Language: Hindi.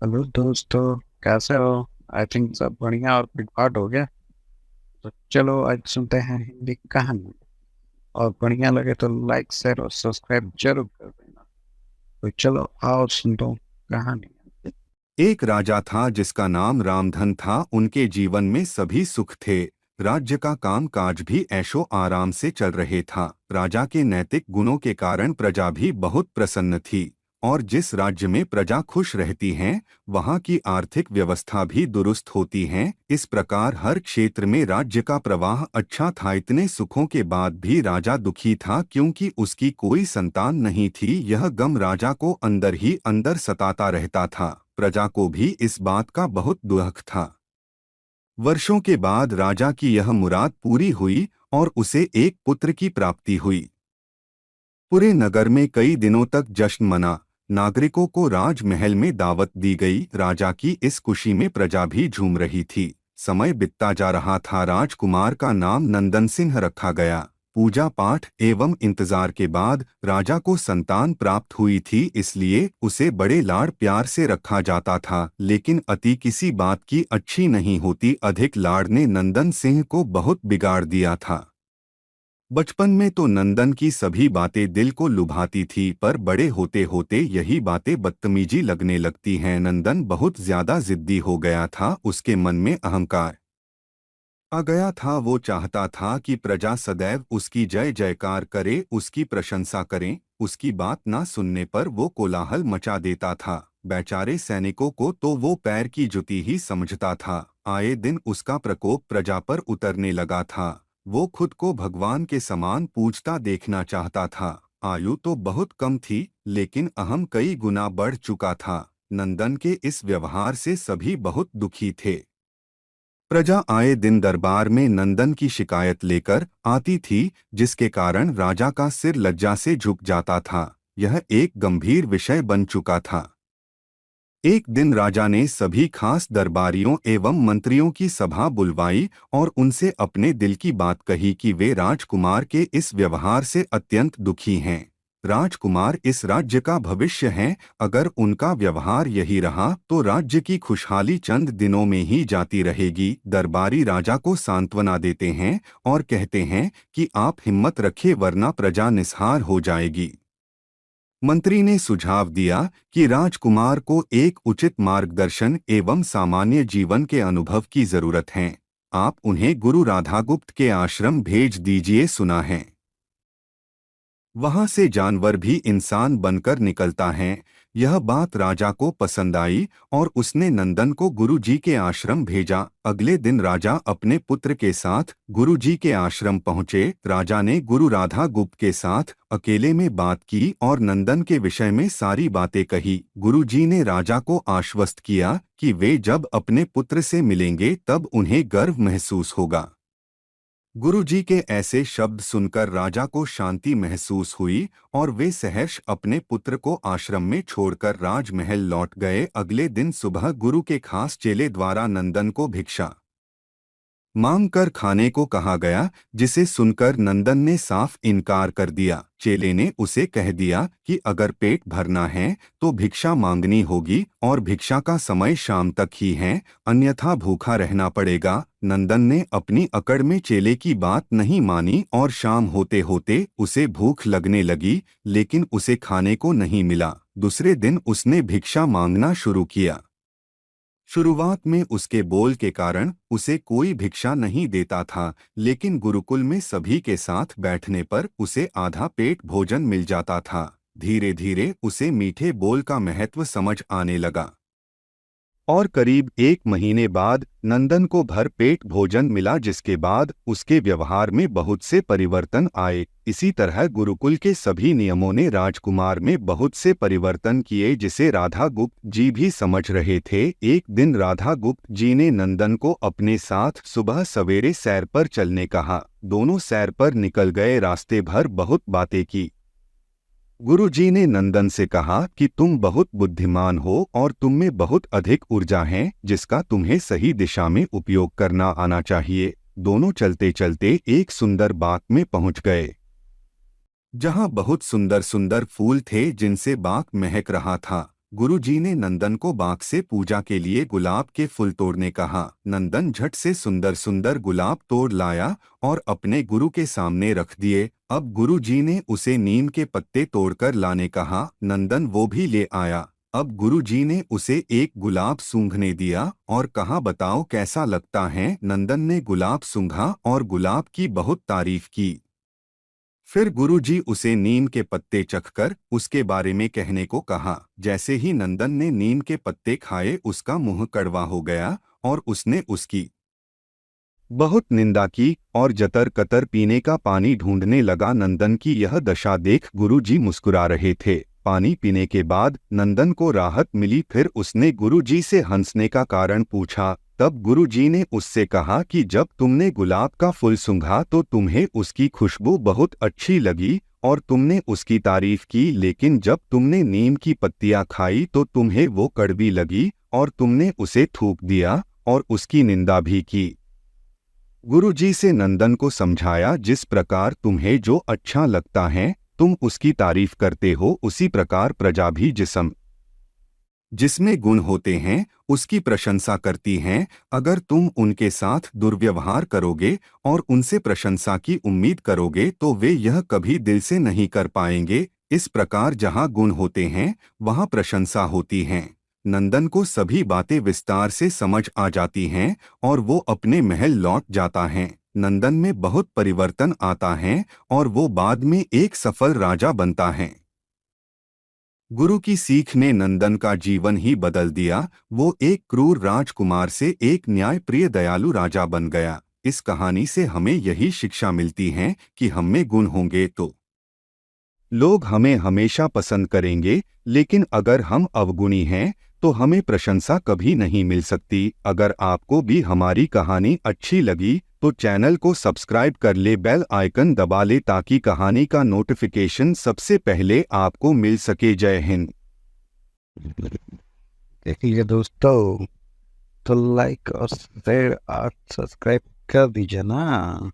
हेलो दोस्तों, कैसे हो? आई थिंक सब बढ़िया और पिटपाट हो गया। तो चलो आज सुनते हैं हिंदी कहानी। और बढ़िया लगे तो लाइक शेयर और सब्सक्राइब जरूर कर देना। तो चलो आओ सुन दो कहानी। एक राजा था जिसका नाम रामधन था। उनके जीवन में सभी सुख थे। राज्य का काम काज भी ऐशो आराम से चल रहे था। राजा के नैतिक गुणों के कारण प्रजा भी बहुत प्रसन्न थी। और जिस राज्य में प्रजा खुश रहती हैं, वहाँ की आर्थिक व्यवस्था भी दुरुस्त होती है। इस प्रकार हर क्षेत्र में राज्य का प्रवाह अच्छा था। इतने सुखों के बाद भी राजा दुखी था क्योंकि उसकी कोई संतान नहीं थी। यह गम राजा को अंदर ही अंदर सताता रहता था। प्रजा को भी इस बात का बहुत दुख था। वर्षों के बाद राजा की यह मुराद पूरी हुई और उसे एक पुत्र की प्राप्ति हुई। पूरे नगर में कई दिनों तक जश्न मना। नागरिकों को राजमहल में दावत दी गई। राजा की इस खुशी में प्रजा भी झूम रही थी। समय बीतता जा रहा था। राजकुमार का नाम नंदन सिंह रखा गया। पूजा पाठ एवं इंतजार के बाद राजा को संतान प्राप्त हुई थी, इसलिए उसे बड़े लाड़ प्यार से रखा जाता था। लेकिन अति किसी बात की अच्छी नहीं होती। अधिक लाड़ ने नंदन सिंह को बहुत बिगाड़ दिया था। बचपन में तो नंदन की सभी बातें दिल को लुभाती थी, पर बड़े होते होते यही बातें बदतमीजी लगने लगती हैं। नंदन बहुत ज्यादा जिद्दी हो गया था। उसके मन में अहंकार आ गया था। वो चाहता था कि प्रजा सदैव उसकी जय जयकार करे, उसकी प्रशंसा करें। उसकी बात ना सुनने पर वो कोलाहल मचा देता था। बेचारे सैनिकों को तो वो पैर की जुती ही समझता था। आए दिन उसका प्रकोप प्रजा पर उतरने लगा था। वो खुद को भगवान के समान पूजता देखना चाहता था। आयु तो बहुत कम थी, लेकिन अहम कई गुना बढ़ चुका था। नंदन के इस व्यवहार से सभी बहुत दुखी थे। प्रजा आए दिन दरबार में नंदन की शिकायत लेकर आती थी, जिसके कारण राजा का सिर लज्जा से झुक जाता था। यह एक गंभीर विषय बन चुका था। एक दिन राजा ने सभी खास दरबारियों एवं मंत्रियों की सभा बुलवाई और उनसे अपने दिल की बात कही कि वे राजकुमार के इस व्यवहार से अत्यंत दुखी हैं। राजकुमार इस राज्य का भविष्य हैं। अगर उनका व्यवहार यही रहा तो राज्य की खुशहाली चंद दिनों में ही जाती रहेगी। दरबारी राजा को सांत्वना देते हैं और कहते हैं कि आप हिम्मत रखिए, वरना प्रजा निस्हार हो जाएगी। मंत्री ने सुझाव दिया कि राजकुमार को एक उचित मार्गदर्शन एवं सामान्य जीवन के अनुभव की जरूरत है। आप उन्हें गुरु राधागुप्त के आश्रम भेज दीजिए। सुना है वहां से जानवर भी इंसान बनकर निकलता है। यह बात राजा को पसंद आई और उसने नंदन को गुरुजी के आश्रम भेजा। अगले दिन राजा अपने पुत्र के साथ गुरुजी के आश्रम पहुंचे। राजा ने गुरु राधा गुप्त के साथ अकेले में बात की और नंदन के विषय में सारी बातें कही। गुरुजी ने राजा को आश्वस्त किया कि वे जब अपने पुत्र से मिलेंगे तब उन्हें गर्व महसूस होगा। गुरुजी के ऐसे शब्द सुनकर राजा को शांति महसूस हुई और वे सहर्ष अपने पुत्र को आश्रम में छोड़कर राजमहल लौट गए। अगले दिन सुबह गुरु के खास चेले द्वारा नंदन को भिक्षा मांग कर खाने को कहा गया, जिसे सुनकर नंदन ने साफ इनकार कर दिया। चेले ने उसे कह दिया कि अगर पेट भरना है तो भिक्षा मांगनी होगी और भिक्षा का समय शाम तक ही है, अन्यथा भूखा रहना पड़ेगा। नंदन ने अपनी अकड़ में चेले की बात नहीं मानी और शाम होते होते उसे भूख लगने लगी, लेकिन उसे खाने को नहीं मिला। दूसरे दिन उसने भिक्षा मांगना शुरू किया। शुरुआत में उसके बोल के कारण उसे कोई भिक्षा नहीं देता था, लेकिन गुरुकुल में सभी के साथ बैठने पर उसे आधा पेट भोजन मिल जाता था। धीरे धीरे उसे मीठे बोल का महत्व समझ आने लगा और करीब एक महीने बाद नंदन को भर पेट भोजन मिला, जिसके बाद उसके व्यवहार में बहुत से परिवर्तन आए। इसी तरह गुरुकुल के सभी नियमों ने राजकुमार में बहुत से परिवर्तन किए, जिसे राधा गुप्त जी भी समझ रहे थे। एक दिन राधा गुप्त जी ने नंदन को अपने साथ सुबह सवेरे सैर पर चलने कहा। दोनों सैर पर निकल गए। रास्ते भर बहुत बातें की। गुरुजी ने नंदन से कहा कि तुम बहुत बुद्धिमान हो और तुम में बहुत अधिक ऊर्जा है, जिसका तुम्हें सही दिशा में उपयोग करना आना चाहिए। दोनों चलते चलते एक सुंदर बाग में पहुंच गए, जहां बहुत सुंदर सुंदर फूल थे, जिनसे बाग महक रहा था। गुरुजी ने नंदन को बाग से पूजा के लिए गुलाब के फूल तोड़ने कहा। नंदन झट से सुंदर सुंदर गुलाब तोड़ लाया और अपने गुरु के सामने रख दिए। अब गुरुजी ने उसे नीम के पत्ते तोड़कर लाने कहा। नंदन वो भी ले आया। अब गुरुजी ने उसे एक गुलाब सूंघने दिया और कहा, बताओ कैसा लगता है। नंदन ने गुलाब सूंघा और गुलाब की बहुत तारीफ की। फिर गुरुजी उसे नीम के पत्ते चखकर उसके बारे में कहने को कहा। जैसे ही नंदन ने नीम के पत्ते खाए उसका मुंह कड़वा हो गया और उसने उसकी बहुत निंदा की और जतर कतर पीने का पानी ढूंढने लगा। नंदन की यह दशा देख गुरुजी मुस्कुरा रहे थे। पानी पीने के बाद नंदन को राहत मिली। फिर उसने गुरुजी से हंसने का कारण पूछा। तब गुरुजी ने उससे कहा कि जब तुमने गुलाब का फूल सूंघा तो तुम्हें उसकी खुशबू बहुत अच्छी लगी और तुमने उसकी तारीफ की, लेकिन जब तुमने नीम की पत्तियां खाई तो तुम्हें वो कड़वी लगी और तुमने उसे थूक दिया और उसकी निंदा भी की। गुरुजी से नंदन को समझाया, जिस प्रकार तुम्हें जो अच्छा लगता है तुम उसकी तारीफ करते हो, उसी प्रकार प्रजा भी जिसमें गुण होते हैं उसकी प्रशंसा करती हैं। अगर तुम उनके साथ दुर्व्यवहार करोगे और उनसे प्रशंसा की उम्मीद करोगे तो वे यह कभी दिल से नहीं कर पाएंगे। इस प्रकार जहाँ गुण होते हैं वहाँ प्रशंसा होती है। नंदन को सभी बातें विस्तार से समझ आ जाती हैं और वो अपने महल लौट जाता है। नंदन में बहुत परिवर्तन आता है और वो बाद में एक सफल राजा बनता है। गुरु की सीख ने नंदन का जीवन ही बदल दिया। वो एक क्रूर राजकुमार से एक न्यायप्रिय दयालु राजा बन गया। इस कहानी से हमें यही शिक्षा मिलती है कि हम में गुण होंगे तो लोग हमें हमेशा पसंद करेंगे, लेकिन अगर हम अवगुणी हैं तो हमें प्रशंसा कभी नहीं मिल सकती। अगर आपको भी हमारी कहानी अच्छी लगी तो चैनल को सब्सक्राइब कर ले, बेल आइकन दबा ले ताकि कहानी का नोटिफिकेशन सबसे पहले आपको मिल सके। जय हिंद। देखिए दोस्तों, तो लाइक और शेयर और सब्सक्राइब कर दीजिए ना।